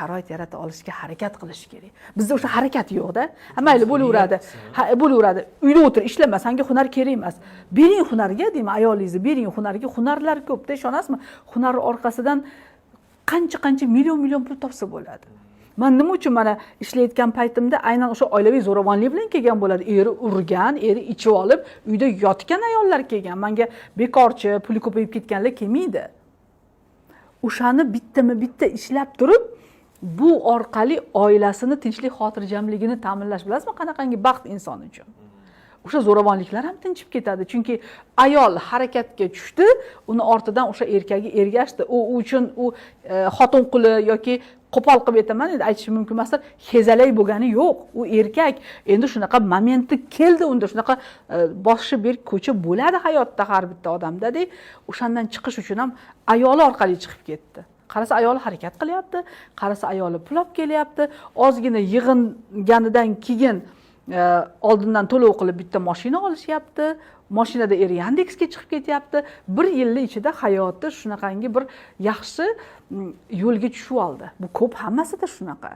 sharoit yarata olishga harakat qilish kerak. Bizda o'sha harakat yo'q-da. Mayli bo'laveradi. Bo'laveradi. Uyda o'tir, ishlama, senga hunar kerak emas. Bering hunarga, deyman, ayolingizni bering hunarga. Hunarlar ko'p-da, ishonasizmi? Hunar orqasidan qancha million pul topsa bo'ladi. Men nima uchun mana ishlayotgan paytimda aynan o'sha oilaviy zo'ravonlik bilan kelgan bo'ladi. Eri urgan, eri ichib olib, uyda yotgan ayollar kelgan. Menga bekorchi, puli ko'payib ketganlar kelmaydi. O'shani bitta ishlab turib, bu orqali oilasini tinchlik xotirjamligini ta'minlash, bilasizmi, qanaqangi baxt inson uchun. O'sha zo'ravonliklar ham tinchib ketadi. Chunki ayol harakatga tushdi, uni ortidan o'sha erkagi ergashdi. U uchun u xotin quli yoki qo'pol qilib aytaman, endi aytishim mumkin emas, hezalay bo'lgani yo'q. U erkak. Endi shunaqa momenti keldi, unda shunaqa boshi berk ko'cha bo'ladi hayotda har bitta odamda-da. O'shandan chiqish uchun ham ayoli orqali chiqib ketdi. Qarasa ayoli harakat qilyapti, qarasa ayoli pul olib kelyapti, ozgina yig'inganidan keyin oldindan to'lov qilib bitta mashina olishyapti. Mashinada eri Yandexga chiqib ketyapti. 1 yillik ichida hayoti shunaqangi bir yaxshi yo'lga tushib oldi. Bu ko'p, hammasida shunaqa.